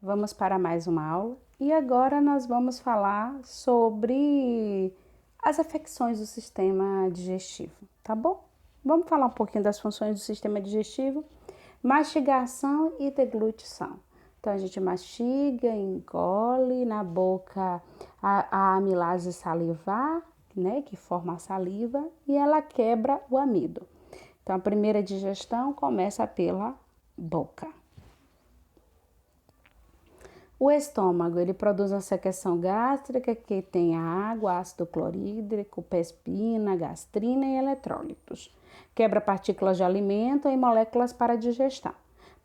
Vamos para mais uma aula e agora nós vamos falar sobre as afecções do sistema digestivo, tá bom? Vamos falar um pouquinho das funções do sistema digestivo, mastigação e deglutição. Então a gente mastiga, engole na boca a amilase salivar, né, que forma a saliva e ela quebra o amido. Então a primeira digestão começa pela boca. O estômago, ele produz uma secreção gástrica que tem água, ácido clorídrico, pespina, gastrina e eletrólitos. Quebra partículas de alimento em moléculas para digestão.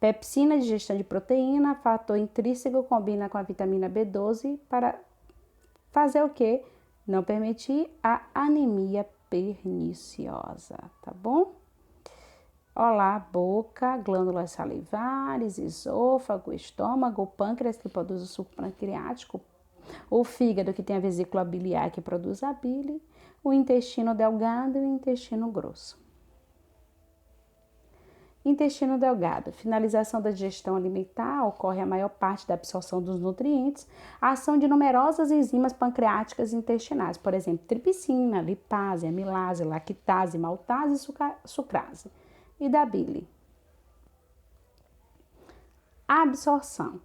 Pepsina, digestão de proteína, fator intrínseco, combina com a vitamina B12 para fazer o quê? Não permitir a anemia perniciosa, tá bom? Olá, boca, glândulas salivares, esôfago, estômago, o pâncreas que produz o suco pancreático, o fígado que tem a vesícula biliar que produz a bile, o intestino delgado e o intestino grosso. Intestino delgado. Finalização da digestão alimentar, ocorre a maior parte da absorção dos nutrientes, a ação de numerosas enzimas pancreáticas e intestinais, por exemplo, tripsina, lipase, amilase, lactase, maltase e sucrase. E da bile. Absorção.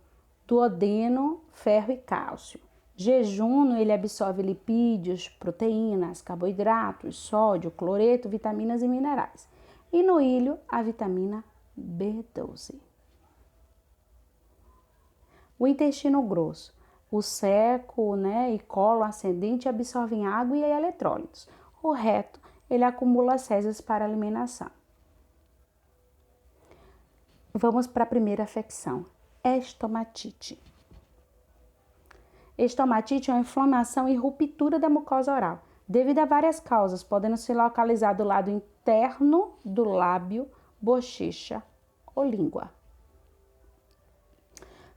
Duodeno, ferro e cálcio. Jejum, ele absorve lipídios, proteínas, carboidratos, sódio, cloreto, vitaminas e minerais. E no ilho, a vitamina B12. O intestino grosso. O seco, e colo ascendente absorvem água e eletrólitos. O reto, ele acumula as fezes para eliminação. Vamos para a primeira afecção, estomatite. Estomatite é uma inflamação e ruptura da mucosa oral, devido a várias causas, podendo ser localizado do lado interno do lábio, bochecha ou língua.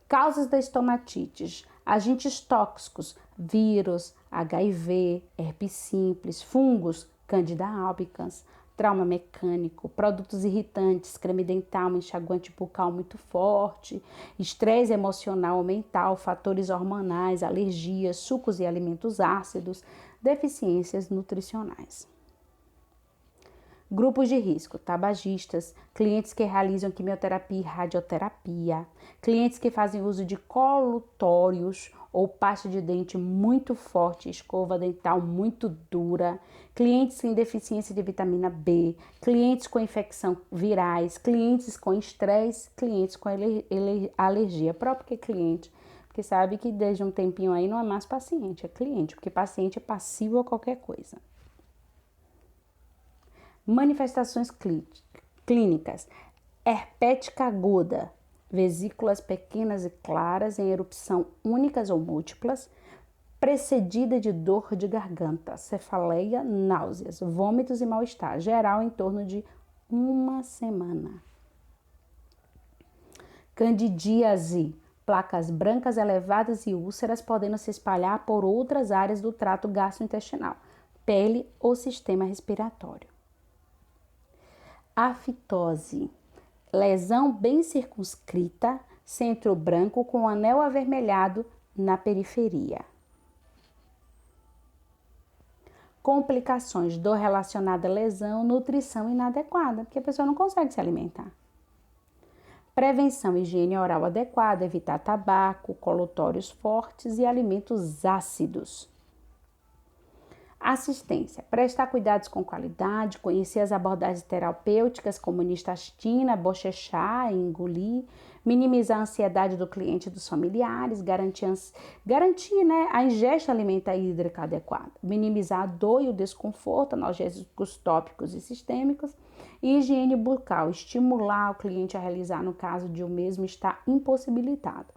Causas da estomatite: agentes tóxicos, vírus, HIV, herpes simples, fungos, Candida albicans, trauma mecânico, produtos irritantes, creme dental, enxaguante bucal muito forte, estresse emocional ou mental, fatores hormonais, alergias, sucos e alimentos ácidos, deficiências nutricionais. Grupos de risco: tabagistas, clientes que realizam quimioterapia e radioterapia, clientes que fazem uso de colutórios ou pasta de dente muito forte, escova dental muito dura, clientes com deficiência de vitamina B, clientes com infecção virais, clientes com estresse, clientes com alergia. Próprio que cliente, porque sabe que desde um tempinho aí não é mais paciente, é cliente, porque paciente é passivo a qualquer coisa. Manifestações clínicas: herpética aguda, vesículas pequenas e claras em erupção únicas ou múltiplas, precedida de dor de garganta, cefaleia, náuseas, vômitos e mal-estar, geral em torno de 1 semana. Candidíase, placas brancas elevadas e úlceras podendo se espalhar por outras áreas do trato gastrointestinal, pele ou sistema respiratório. Afitose, lesão bem circunscrita, centro branco com anel avermelhado na periferia. Complicações: dor relacionada à lesão, nutrição inadequada, porque a pessoa não consegue se alimentar. Prevenção: higiene oral adequada, evitar tabaco, colutórios fortes e alimentos ácidos. Assistência: prestar cuidados com qualidade, conhecer as abordagens terapêuticas como nistastina, bochechar e engolir, minimizar a ansiedade do cliente e dos familiares, garantir a ingesta alimentar e hídrica adequada, minimizar a dor e o desconforto, analgésicos tópicos e sistêmicos, e higiene bucal, estimular o cliente a realizar no caso de o mesmo estar impossibilitado,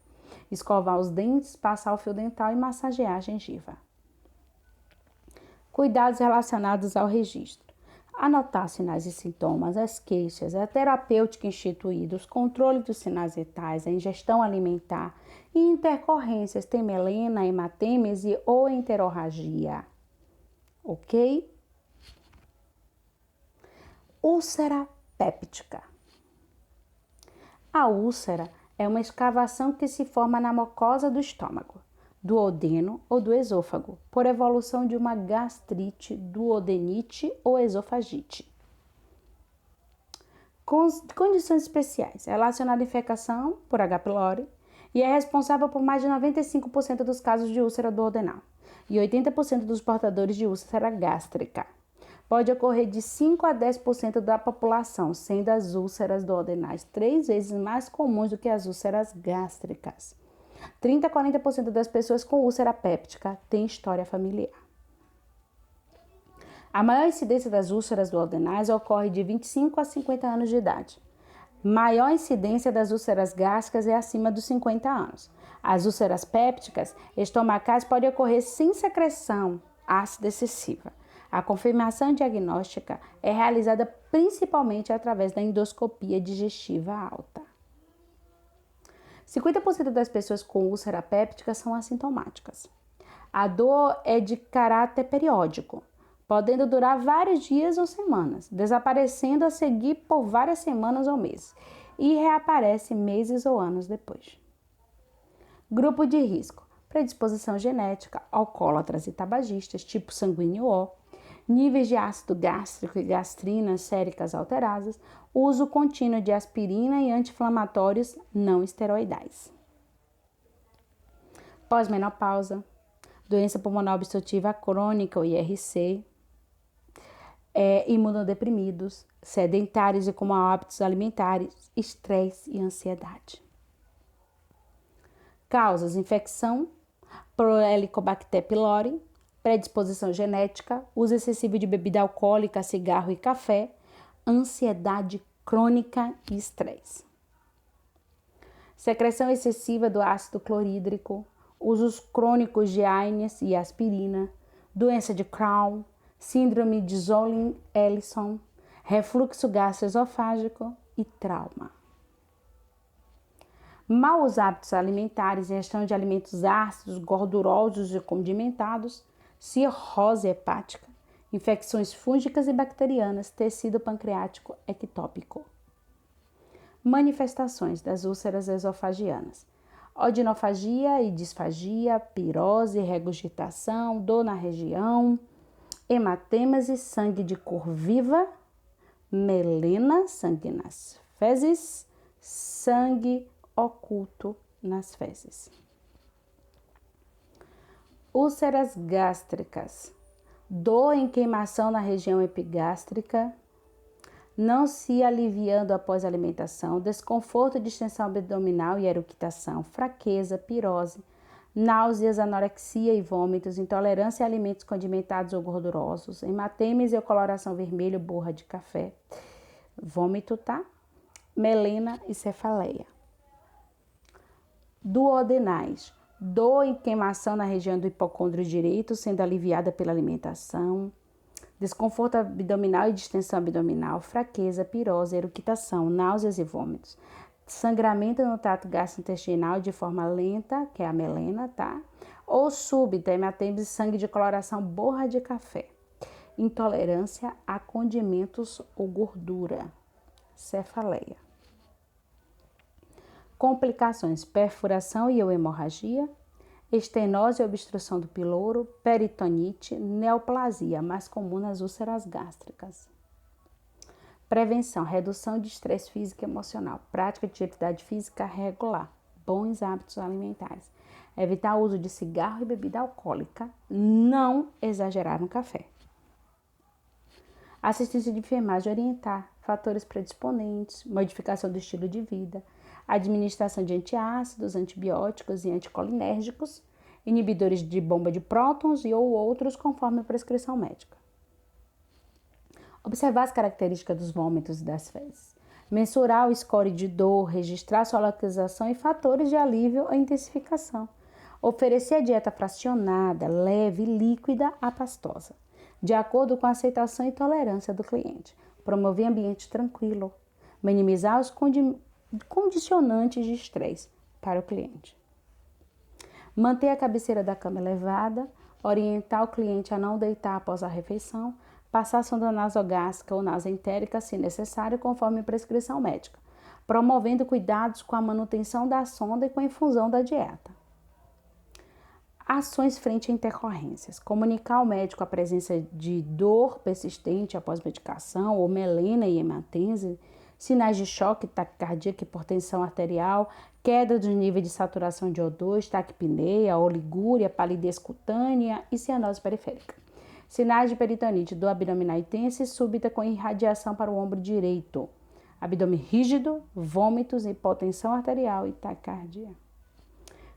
escovar os dentes, passar o fio dental e massagear a gengiva. Cuidados relacionados ao registro: anotar sinais e sintomas, as queixas, a terapêutica instituída, os controles dos sinais vitais, a ingestão alimentar e intercorrências, tem melena, hematêmese ou enterorragia. Ok? Úlcera péptica. A úlcera é uma escavação que se forma na mucosa do estômago, duodeno ou do esôfago, por evolução de uma gastrite, duodenite ou esofagite. Condições especiais. É relacionada à infecção por H. pylori e é responsável por mais de 95% dos casos de úlcera duodenal e 80% dos portadores de úlcera gástrica. Pode ocorrer de 5 a 10% da população, sendo as úlceras duodenais 3 vezes mais comuns do que as úlceras gástricas. 30 a 40% das pessoas com úlcera péptica têm história familiar. A maior incidência das úlceras duodenais ocorre de 25 a 50 anos de idade. Maior incidência das úlceras gástricas é acima dos 50 anos. As úlceras pépticas estomacais podem ocorrer sem secreção ácida excessiva. A confirmação diagnóstica é realizada principalmente através da endoscopia digestiva alta. 50% das pessoas com úlcera péptica são assintomáticas. A dor é de caráter periódico, podendo durar vários dias ou semanas, desaparecendo a seguir por várias semanas ou meses, e reaparece meses ou anos depois. Grupo de risco: predisposição genética, alcoólatras e tabagistas, tipo sanguíneo O, níveis de ácido gástrico e gastrinas séricas alteradas, uso contínuo de aspirina e anti-inflamatórios não esteroidais. Pós-menopausa, doença pulmonar obstrutiva crônica, ou IRC, imunodeprimidos, sedentários e com hábitos alimentares, estresse e ansiedade. Causas: infecção por Helicobacter pylori, predisposição genética, uso excessivo de bebida alcoólica, cigarro e café, ansiedade crônica e estresse. Secreção excessiva do ácido clorídrico, usos crônicos de AINES e aspirina, doença de Crohn, síndrome de Zolling-Ellison, refluxo gastroesofágico e trauma. Maus hábitos alimentares, ingestão de alimentos ácidos, gordurosos e condimentados, cirrose hepática, infecções fúngicas e bacterianas, tecido pancreático ectópico. Manifestações das úlceras esofagianas: odinofagia e disfagia, pirose, regurgitação, dor na região, hematêmese, sangue de cor viva, melena, sangue nas fezes, sangue oculto nas fezes. Úlceras gástricas: dor em queimação na região epigástrica, não se aliviando após a alimentação, desconforto, distensão abdominal e eructação, fraqueza, pirose, náuseas, anorexia e vômitos, intolerância a alimentos condimentados ou gordurosos, hematêmese ou coloração vermelha, borra de café, vômito, melena e cefaleia. Duodenais: dor e queimação na região do hipocôndrio direito, sendo aliviada pela alimentação, desconforto abdominal e distensão abdominal, fraqueza, pirose, eructação, náuseas e vômitos, sangramento no trato gastrointestinal de forma lenta, que é a melena, ou súbita, hematêmese, sangue de coloração, borra de café, intolerância a condimentos ou gordura, cefaleia. Complicações: perfuração e ou hemorragia, estenose e obstrução do piloro, peritonite, neoplasia, mais comum nas úlceras gástricas. Prevenção: redução de estresse físico e emocional, prática de atividade física regular, bons hábitos alimentares, evitar o uso de cigarro e bebida alcoólica, não exagerar no café. Assistência de enfermagem: orientar fatores predisponentes, modificação do estilo de vida, administração de antiácidos, antibióticos e anticolinérgicos, inibidores de bomba de prótons e ou outros conforme a prescrição médica. Observar as características dos vômitos e das fezes. Mensurar o score de dor, registrar sua localização e fatores de alívio ou intensificação. Oferecer a dieta fracionada, leve, líquida a pastosa, de acordo com a aceitação e tolerância do cliente. Promover ambiente tranquilo. Minimizar os condicionantes de estresse para o cliente. Manter a cabeceira da cama elevada, orientar o cliente a não deitar após a refeição, passar sonda nasogástrica ou nasoentérica se necessário, conforme prescrição médica. promovendo cuidados com a manutenção da sonda e com a infusão da dieta. Ações frente a intercorrências. Comunicar ao médico a presença de dor persistente após medicação, ou melena e hematese, sinais de choque, taquicardia, hipertensão arterial, queda do nível de saturação de O2, taquipneia, oligúria, palidez cutânea e cianose periférica. Sinais de peritonite, dor abdominal intensa e súbita com irradiação para o ombro direito. Abdômen rígido, vômitos, hipotensão arterial e taquicardia.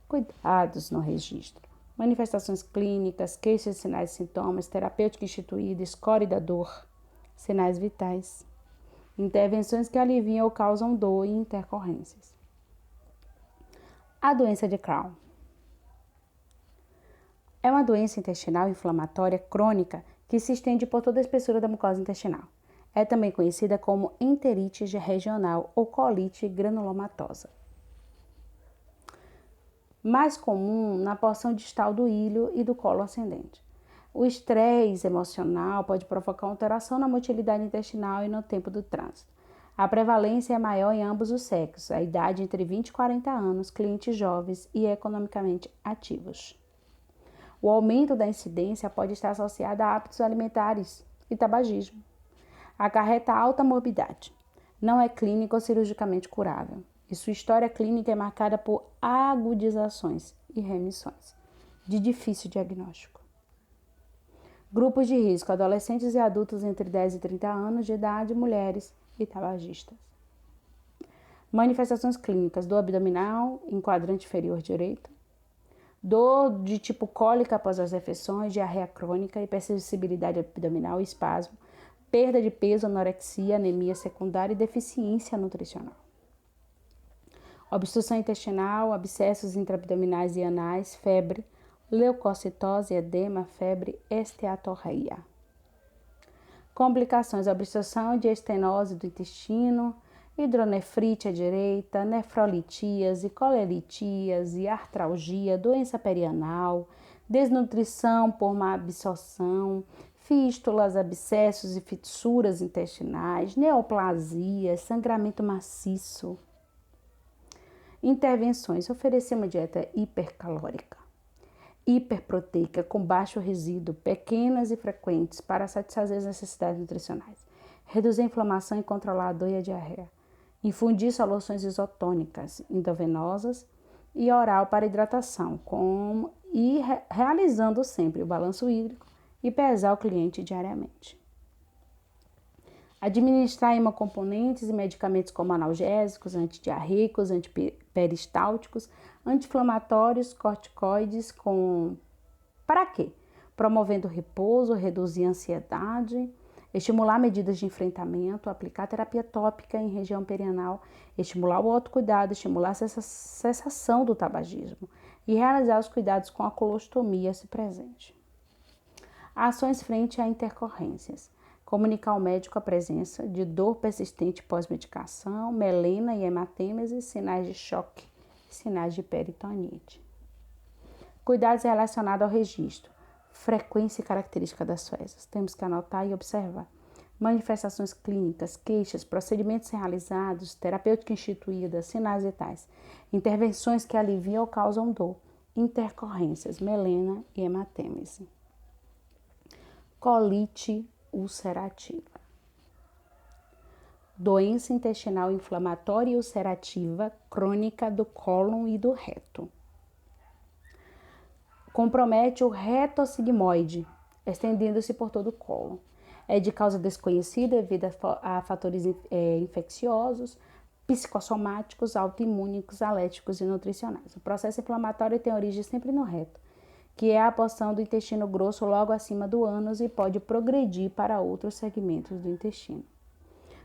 Cuidados no registro. Manifestações clínicas, queixas, sinais e sintomas, terapêutica instituída, score da dor, sinais vitais. Intervenções que aliviam ou causam dor e intercorrências. A doença de Crohn é uma doença intestinal inflamatória crônica que se estende por toda a espessura da mucosa intestinal. É também conhecida como enterite regional ou colite granulomatosa. Mais comum na porção distal do íleo e do colo ascendente. O estresse emocional pode provocar alteração na motilidade intestinal e no tempo do trânsito. A prevalência é maior em ambos os sexos, a idade entre 20 e 40 anos, clientes jovens e economicamente ativos. O aumento da incidência pode estar associado a hábitos alimentares e tabagismo. Acarreta alta morbidade. Não é clínico ou cirurgicamente curável. E sua história clínica é marcada por agudizações e remissões, de difícil diagnóstico. Grupos de risco: adolescentes e adultos entre 10 e 30 anos de idade, mulheres e tabagistas. Manifestações clínicas: dor abdominal em quadrante inferior direito, dor de tipo cólica após as refeições, diarreia crônica, hipersensibilidade abdominal, espasmo, perda de peso, anorexia, anemia secundária e deficiência nutricional. Obstrução intestinal, abscessos intraabdominais e anais, febre, leucocitose, edema, febre, esteatorreia. Complicações: obstrução de estenose do intestino, hidronefrite à direita, nefrolitíase, colelitíase, artralgia, doença perianal, desnutrição por má absorção, fístulas, abscessos e fissuras intestinais, neoplasias, sangramento maciço. Intervenções: oferecer uma dieta hipercalórica, hiperproteica com baixo resíduo, pequenas e frequentes para satisfazer as necessidades nutricionais, reduzir a inflamação e controlar a dor e a diarreia, infundir soluções isotônicas endovenosas e oral para hidratação, realizando sempre o balanço hídrico e pesar o cliente diariamente. Administrar hemocomponentes e medicamentos como analgésicos, antidiarreicos, antiperistálticos, anti-inflamatórios, corticoides para quê? Promovendo repouso, reduzir a ansiedade, estimular medidas de enfrentamento, aplicar terapia tópica em região perianal, estimular o autocuidado, estimular a cessação do tabagismo e realizar os cuidados com a colostomia se presente. Ações frente a intercorrências: comunicar ao médico a presença de dor persistente pós-medicação, melena e hematêmese, sinais de choque, sinais de peritonite. Cuidados relacionados ao registro: frequência e característica das fezes. Temos que anotar e observar. Manifestações clínicas, queixas, procedimentos realizados, terapêutica instituída, sinais vitais. Intervenções que aliviam ou causam dor. Intercorrências, melena e hematêmese. Colite ulcerativa. Doença intestinal inflamatória e ulcerativa crônica do cólon e do reto. Compromete o reto-sigmoide, estendendo-se por todo o cólon. É de causa desconhecida devido a fatores infecciosos, psicossomáticos, autoimúnicos, alérgicos e nutricionais. O processo inflamatório tem origem sempre no reto, que é a porção do intestino grosso logo acima do ânus e pode progredir para outros segmentos do intestino.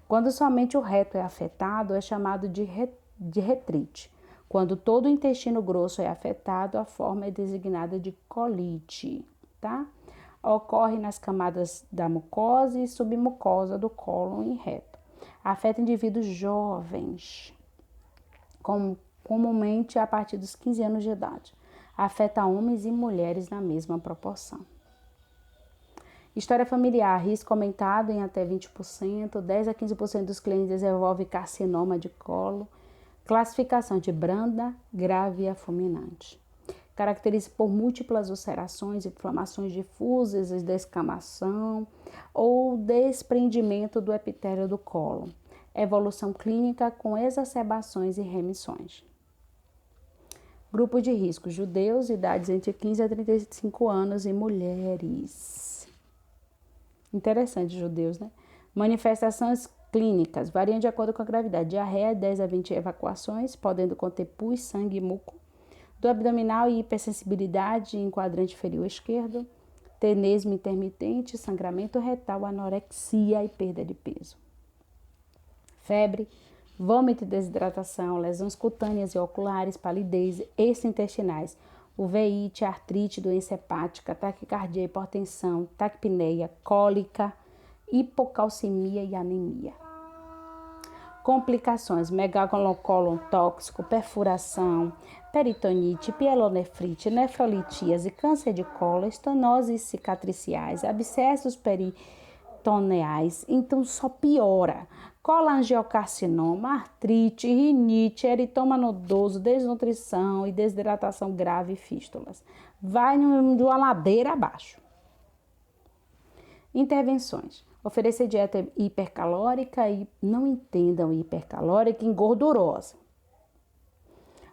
Quando somente o reto é afetado, é chamado de retrite. Quando todo o intestino grosso é afetado, a forma é designada de colite, tá? Ocorre nas camadas da mucosa e submucosa do cólon e reto. Afeta indivíduos jovens, comumente a partir dos 15 anos de idade. Afeta homens e mulheres na mesma proporção. História familiar, risco aumentado em até 20%, 10 a 15% dos clientes desenvolvem carcinoma de colo. Classificação de branda, grave e fulminante. Caracteriza por múltiplas ulcerações, inflamações difusas, descamação ou desprendimento do epitélio do colo. Evolução clínica com exacerbações e remissões. Grupo de risco: judeus, idades entre 15 a 35 anos e mulheres. Interessante, judeus, né? Manifestações clínicas variam de acordo com a gravidade. Diarreia, 10 a 20 evacuações, podendo conter pus, sangue e muco. Do abdominal e hipersensibilidade em quadrante inferior esquerdo. Tenesmo intermitente, sangramento retal, anorexia e perda de peso. Febre, vômito e desidratação, lesões cutâneas e oculares, palidez, extraintestinais, uveíte, artrite, doença hepática, taquicardia, hipertensão, taquipneia, cólica, hipocalcemia e anemia. Complicações: megalocólon tóxico, perfuração, peritonite, pielonefrite, nefrolitíase, câncer de colo, estenoses cicatriciais, abscessos peritoneais. Então só piora. Colangiocarcinoma, artrite, rinite, eritoma nodoso, desnutrição e desidratação grave e fístulas. Vai de uma ladeira abaixo. Intervenções: oferecer dieta hipercalórica e não entendam hipercalórica e gordurosa.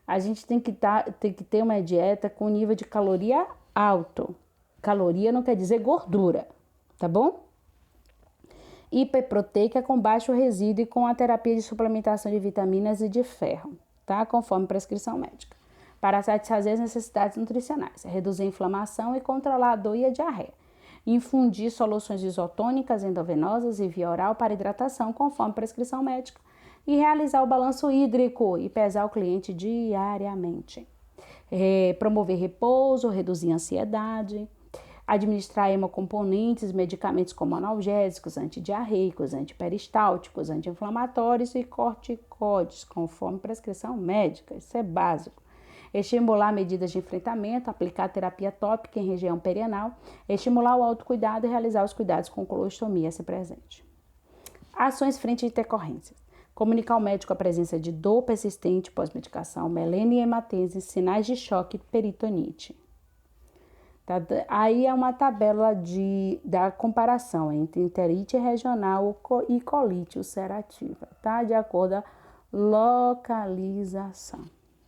A gente tem que ter uma dieta com nível de caloria alto. Caloria não quer dizer gordura, tá bom? Hiperproteica com baixo resíduo e com a terapia de suplementação de vitaminas e de ferro, tá? Conforme prescrição médica. Para satisfazer as necessidades nutricionais, reduzir a inflamação e controlar a dor e a diarreia. Infundir soluções isotônicas endovenosas e via oral para hidratação, conforme prescrição médica. E realizar o balanço hídrico e pesar o cliente diariamente. Promover repouso, reduzir a ansiedade. Administrar hemocomponentes, medicamentos como analgésicos, antidiarreicos, antiperistálticos, anti-inflamatórios e corticoides, conforme prescrição médica. Isso é básico. Estimular medidas de enfrentamento, aplicar terapia tópica em região perianal, estimular o autocuidado e realizar os cuidados com colostomia se presente. Ações frente a intercorrências: comunicar ao médico a presença de dor persistente pós-medicação, melena e hematese, sinais de choque e peritonite. Tá? Aí é uma tabela da comparação entre enterite regional e colite ulcerativa, tá? De acordo com a localização.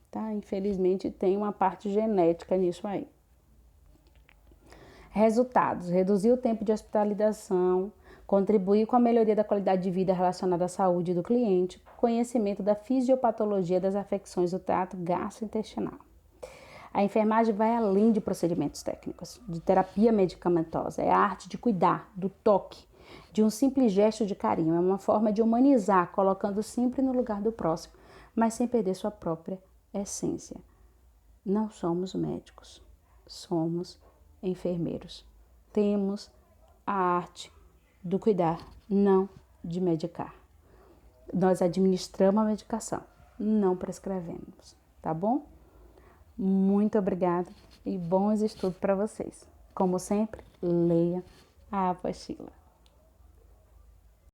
Tá? Infelizmente tem uma parte genética nisso aí. Resultados: reduzir o tempo de hospitalização, contribuir com a melhoria da qualidade de vida relacionada à saúde do cliente, conhecimento da fisiopatologia das afecções do trato gastrointestinal. A enfermagem vai além de procedimentos técnicos, de terapia medicamentosa. É a arte de cuidar, do toque, de um simples gesto de carinho. É uma forma de humanizar, colocando sempre no lugar do próximo, mas sem perder sua própria essência. Não somos médicos, somos enfermeiros. Temos a arte do cuidar, não de medicar. Nós administramos a medicação, não prescrevemos, tá bom? Muito obrigada e bons estudos para vocês. Como sempre, leia a apostila.